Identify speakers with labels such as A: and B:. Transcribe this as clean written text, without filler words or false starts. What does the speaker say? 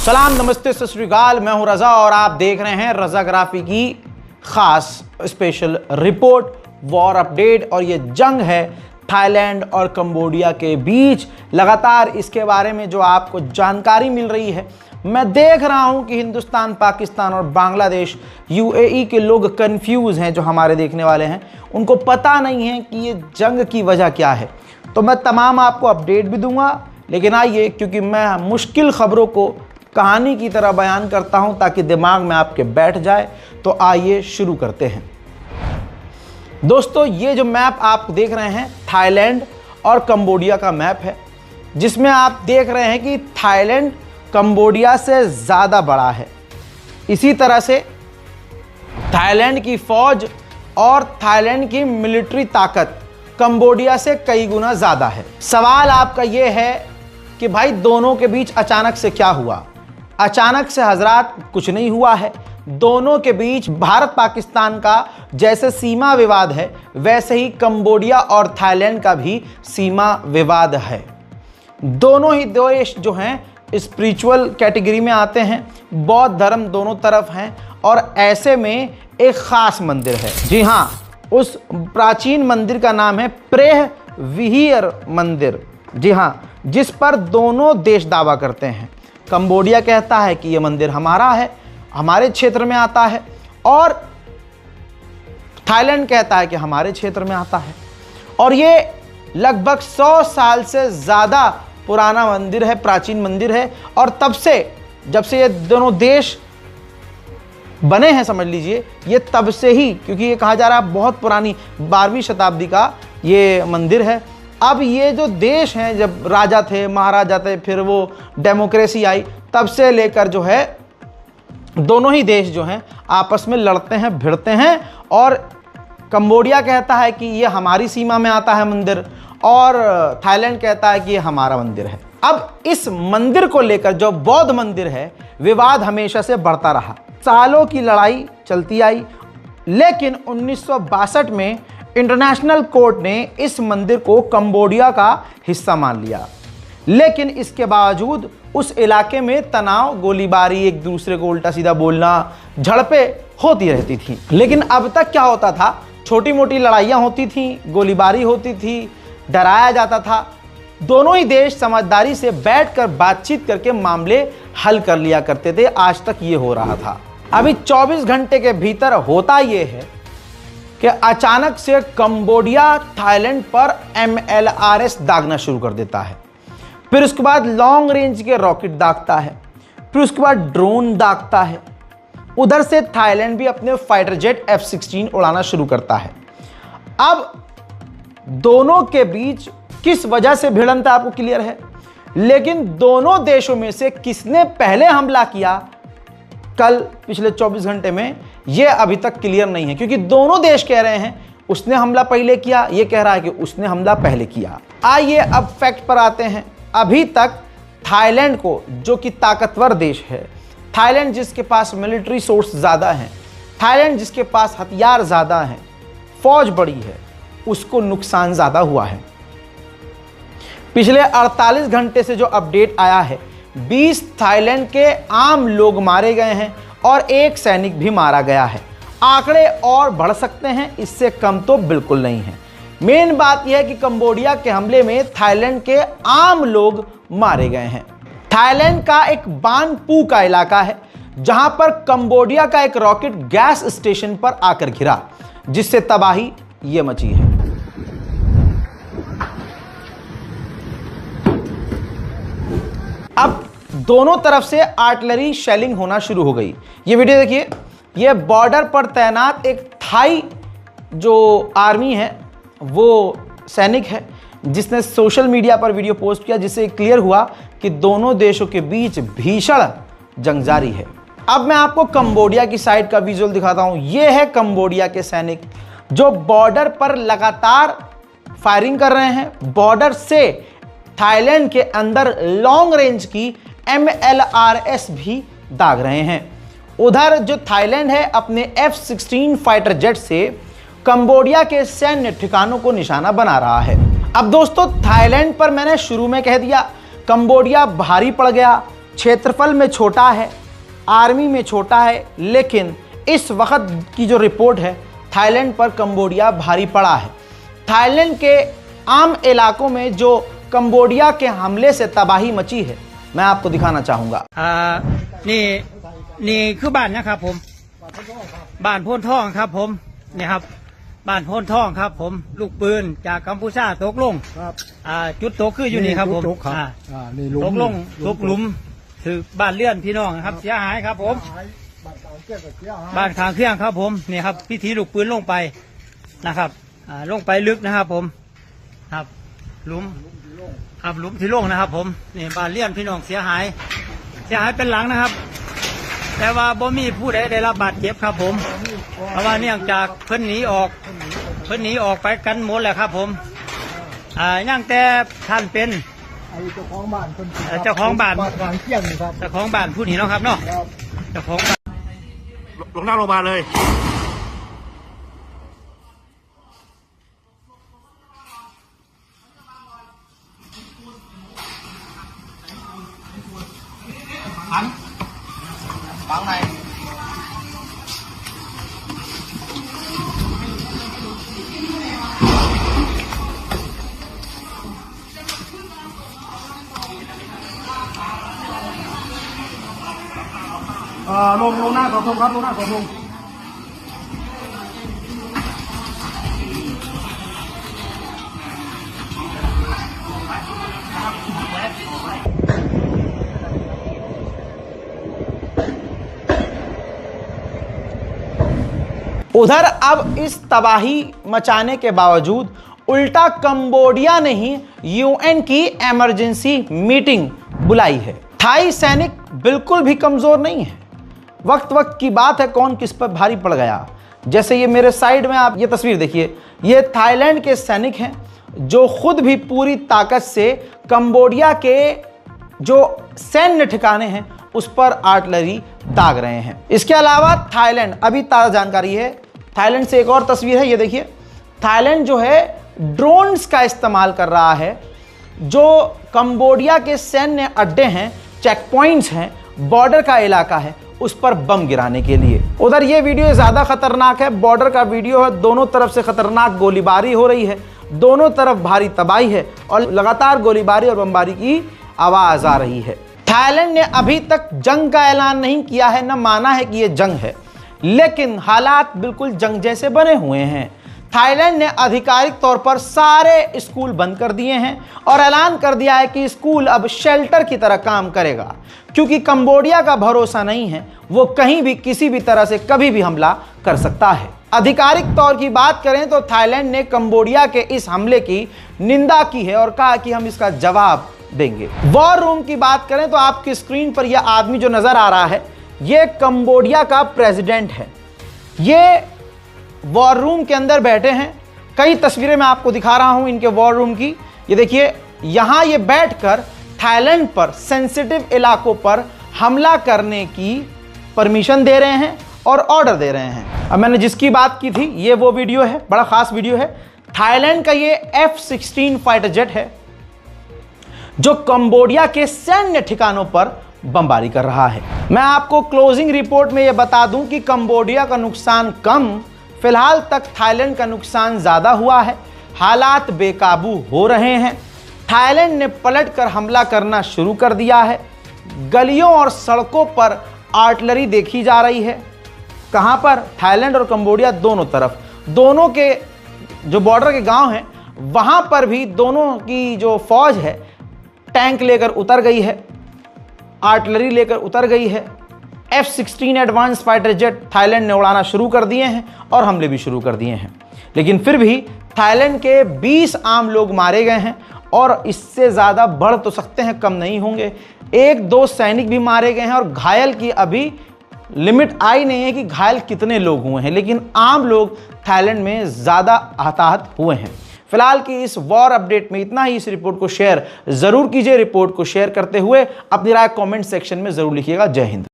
A: सलाम, नमस्ते, सत श्री अकाल। मैं हूं रजा और आप देख रहे हैं रजाग्राफी की खास स्पेशल रिपोर्ट, वॉर अपडेट। और ये जंग है थाईलैंड और कंबोडिया के बीच। लगातार इसके बारे में जो आपको जानकारी मिल रही है, मैं देख रहा हूं कि हिंदुस्तान, पाकिस्तान और बांग्लादेश, यूएई के लोग कंफ्यूज हैं। जो हमारे देखने वाले हैं उनको पता नहीं है कि ये जंग की वजह क्या है। तो मैं तमाम आपको अपडेट भी दूंगा, लेकिन आइए, क्योंकि मैं मुश्किल खबरों को कहानी की तरह बयान करता हूं ताकि दिमाग में आपके बैठ जाए। तो आइए शुरू करते हैं। दोस्तों, ये जो मैप आप देख रहे हैं थाईलैंड और कंबोडिया का मैप है, जिसमें आप देख रहे हैं कि थाईलैंड कंबोडिया से ज़्यादा बड़ा है। इसी तरह से थाईलैंड की फौज और थाईलैंड की मिलिट्री ताकत कंबोडिया से कई गुना ज़्यादा है। सवाल आपका ये है कि भाई दोनों के बीच अचानक से क्या हुआ? अचानक से हजरात कुछ नहीं हुआ है। दोनों के बीच भारत पाकिस्तान का जैसे सीमा विवाद है, वैसे ही कंबोडिया और थाईलैंड का भी सीमा विवाद है। दोनों ही देश जो हैं स्पिरिचुअल कैटेगरी में आते हैं, बौद्ध धर्म दोनों तरफ हैं। और ऐसे में एक खास मंदिर है, जी हाँ, उस प्राचीन मंदिर का नाम है प्रेह विहीर मंदिर, जी हाँ, जिस पर दोनों देश दावा करते हैं। कंबोडिया कहता है कि यह मंदिर हमारा है, हमारे क्षेत्र में आता है, और थाईलैंड कहता है कि हमारे क्षेत्र में आता है। और ये लगभग 100 साल से ज़्यादा पुराना मंदिर है, प्राचीन मंदिर है। और तब से, जब से ये दोनों देश बने हैं, समझ लीजिए, ये तब से ही, क्योंकि ये कहा जा रहा है बहुत पुरानी 12वीं शताब्दी का ये मंदिर है। अब ये जो देश हैं, जब राजा थे, महाराजा थे, फिर वो डेमोक्रेसी आई, तब से लेकर जो है दोनों ही देश जो हैं आपस में लड़ते हैं, भिड़ते हैं। और कंबोडिया कहता है कि ये हमारी सीमा में आता है मंदिर, और थाईलैंड कहता है कि ये हमारा मंदिर है। अब इस मंदिर को लेकर, जो बौद्ध मंदिर है, विवाद हमेशा से बढ़ता रहा। सालों की लड़ाई चलती आई, लेकिन 1962 में इंटरनेशनल कोर्ट ने इस मंदिर को कंबोडिया का हिस्सा मान लिया। लेकिन इसके बावजूद उस इलाके में तनाव, गोलीबारी, एक दूसरे को उल्टा सीधा बोलना, झड़पें होती रहती थी। लेकिन अब तक क्या होता था? छोटी मोटी लड़ाइयाँ होती थी, गोलीबारी होती थी, डराया जाता था। दोनों ही देश समझदारी से बैठकर बातचीत करके मामले हल कर लिया करते थे। आज तक ये हो रहा था। अभी 24 घंटे के भीतर होता ये है कि अचानक से कंबोडिया थाईलैंड पर MLRS दागना शुरू कर देता है। फिर उसके बाद लॉन्ग रेंज के रॉकेट दागता है, फिर उसके बाद ड्रोन दागता है। उधर से थाईलैंड भी अपने फाइटर जेट F-16 उड़ाना शुरू करता है। अब दोनों के बीच किस वजह से भिड़ंत आपको क्लियर है, लेकिन दोनों देशों में से किसने पहले हमला किया कल पिछले 24 घंटे में, यह अभी तक क्लियर नहीं है। क्योंकि दोनों देश कह रहे हैं उसने हमला पहले किया, यह कह रहा है कि उसने हमला पहले किया। आइए अब फैक्ट पर आते हैं। अभी तक थाईलैंड को, जो कि ताकतवर देश है, थाईलैंड जिसके पास मिलिट्री सोर्स ज़्यादा है, थाईलैंड जिसके पास हथियार ज़्यादा हैं, फौज बड़ी है, उसको नुकसान ज़्यादा हुआ है। पिछले 48 घंटे से जो अपडेट आया है, 20 थाईलैंड के आम लोग मारे गए हैं और 1 सैनिक भी मारा गया है। आंकड़े और बढ़ सकते हैं, इससे कम तो बिल्कुल नहीं है। मेन बात यह है कि कंबोडिया के हमले में थाईलैंड के आम लोग मारे गए हैं। थाईलैंड का एक बानपू का इलाका है, जहां पर कंबोडिया का एक रॉकेट गैस स्टेशन पर आकर गिरा, जिससे तबाही ये मची है। अब दोनों तरफ से आर्टिलरी शेलिंग होना शुरू हो गई। ये वीडियो देखिए, ये बॉर्डर पर तैनात एक थाई जो आर्मी है, वो सैनिक है, जिसने सोशल मीडिया पर वीडियो पोस्ट किया, जिससे क्लियर हुआ कि दोनों देशों के बीच भीषण जंग जारी है। अब मैं आपको कंबोडिया की साइड का विजुअल दिखाता हूं। ये है कंबोडिया के सैनिक जो बॉर्डर पर लगातार फायरिंग कर रहे हैं। बॉर्डर से थाईलैंड के अंदर लॉन्ग रेंज की MLRS भी दाग रहे हैं। उधर जो थाईलैंड है, अपने F-16 फाइटर जेट से कंबोडिया के सैन्य ठिकानों को निशाना बना रहा है। अब दोस्तों, थाईलैंड पर मैंने शुरू में कह दिया कंबोडिया भारी पड़ गया, क्षेत्रफल में छोटा है, आर्मी में छोटा है, लेकिन इस वक्त की जो रिपोर्ट है थाईलैंड पर कंबोडिया भारी पड़ा है। थाईलैंड के आम इलाकों में जो कंबोडिया के हमले से तबाही मची है, मैं आपको दिखाना चाहूंगा।
B: นี่คือบ้านนะครับผมบ้านโพนทองครับผมเนี่ยครับบ้านโพนทองครับผมลูกปืนจากกัมพูชาตกลงจุดตกคืออยู่นี่ครับผมตกลงตกหลุมถือบ้านเลื่อนพี่น้องครับเสียหายครับผมบ้านขางเครื่องครับผมนี่ครับพิธีลูกปืนลงไปนะครับลงไปลึกนะครับผมครับหลุมครับหลุมที่ลงนะครับผมนี่บ้านเลื่อนพี่น้องเสียหายเป็นหลังนะครับแต่ว่าบ่มีผู้ใดได้รับบาดเจ็บครับผมเพราะว่าเนื่องจากเพิ่นหนีออกไปกันหมดแหละครับผมยังแต่ท่านเป็นเจ้าของบ้านขางเคียงครับเจ้าของบ้านผู้หนีเนาะครับเนาะเจ้าของบ้านลงนั่งลงมาเลย
A: báo này lô na cầu thôngครับlô na cầu thông उधर अब इस तबाही मचाने के बावजूद उल्टा कंबोडिया ने ही यूएन की इमरजेंसी मीटिंग बुलाई है। थाई सैनिक बिल्कुल भी कमजोर नहीं है। वक्त वक्त की बात है कौन किस पर भारी पड़ गया। जैसे ये मेरे साइड में आप ये तस्वीर देखिए, ये थाईलैंड के सैनिक हैं जो खुद भी पूरी ताकत से कंबोडिया के जो सैन्य ठिकाने हैं उस पर आर्टिलरी दाग रहे हैं। इसके अलावा थाईलैंड, अभी ताज़ा जानकारी है, थाईलैंड से एक और तस्वीर है, ये देखिए थाईलैंड जो है ड्रोन्स का इस्तेमाल कर रहा है। जो कंबोडिया के सैन्य अड्डे हैं, चेक पॉइंट्स हैं, बॉर्डर का इलाका है, उस पर बम गिराने के लिए। उधर ये वीडियो ज़्यादा खतरनाक है, बॉर्डर का वीडियो है, दोनों तरफ से खतरनाक गोलीबारी हो रही है, दोनों तरफ भारी तबाही है और लगातार गोलीबारी और बमबारी की आवाज़ आ रही है। थाईलैंड ने अभी तक जंग का ऐलान नहीं किया है, न माना है कि ये जंग है, लेकिन हालात बिल्कुल जंग जैसे बने हुए हैं। थाईलैंड ने आधिकारिक तौर पर सारे स्कूल बंद कर दिए हैं और ऐलान कर दिया है कि स्कूल अब शेल्टर की तरह काम करेगा, क्योंकि कंबोडिया का भरोसा नहीं है, वो कहीं भी किसी भी तरह से कभी भी हमला कर सकता है। आधिकारिक तौर की बात करें तो थाईलैंड ने कंबोडिया के इस हमले की निंदा की है और कहा कि हम इसका जवाब देंगे। वॉर रूम की बात करें तो आपकी स्क्रीन पर यह आदमी जो नजर आ रहा है, ये कंबोडिया का प्रेसिडेंट है। ये वॉर रूम के अंदर बैठे हैं। कई तस्वीरें मैं आपको दिखा रहा हूं इनके वॉर रूम की। ये देखिए, यहां ये बैठकर थाईलैंड पर सेंसिटिव इलाकों पर हमला करने की परमिशन दे रहे हैं और ऑर्डर दे रहे हैं। अब मैंने जिसकी बात की थी, ये वो वीडियो है, बड़ा खास वीडियो है। थाईलैंड का ये F-16 फाइटर जेट है जो कंबोडिया के सैन्य ठिकानों पर बमबारी कर रहा है। मैं आपको क्लोजिंग रिपोर्ट में यह बता दूं कि कंबोडिया का नुकसान कम, फिलहाल तक थाईलैंड का नुकसान ज्यादा हुआ है। हालात बेकाबू हो रहे हैं। थाईलैंड ने पलटकर हमला करना शुरू कर दिया है। गलियों और सड़कों पर आर्टिलरी देखी जा रही है। कहां पर? थाईलैंड और कंबोडिया दोनों तरफ, दोनों के जो बॉर्डर के गांव हैं वहां पर भी दोनों की जो फौज है टैंक लेकर उतर गई है, आर्टिलरी लेकर उतर गई है। F-16 advance fighter jet Thailand ने उड़ाना शुरू कर दिए हैं और हमले भी शुरू कर दिए हैं। लेकिन फिर भी थाईलैंड के 20 आम लोग मारे गए हैं और इससे ज़्यादा बढ़ तो सकते हैं, कम नहीं होंगे। 1-2 सैनिक भी मारे गए हैं और घायल की अभी लिमिट आई नहीं है कि घायल कितने लोग हुए हैं, लेकिन आम लोग थाईलैंड में ज़्यादा हताहत हुए हैं। फिलहाल की इस वॉर अपडेट में इतना ही। इस रिपोर्ट को शेयर जरूर कीजिए। रिपोर्ट को शेयर करते हुए अपनी राय कमेंट सेक्शन में जरूर लिखिएगा। जय हिंद।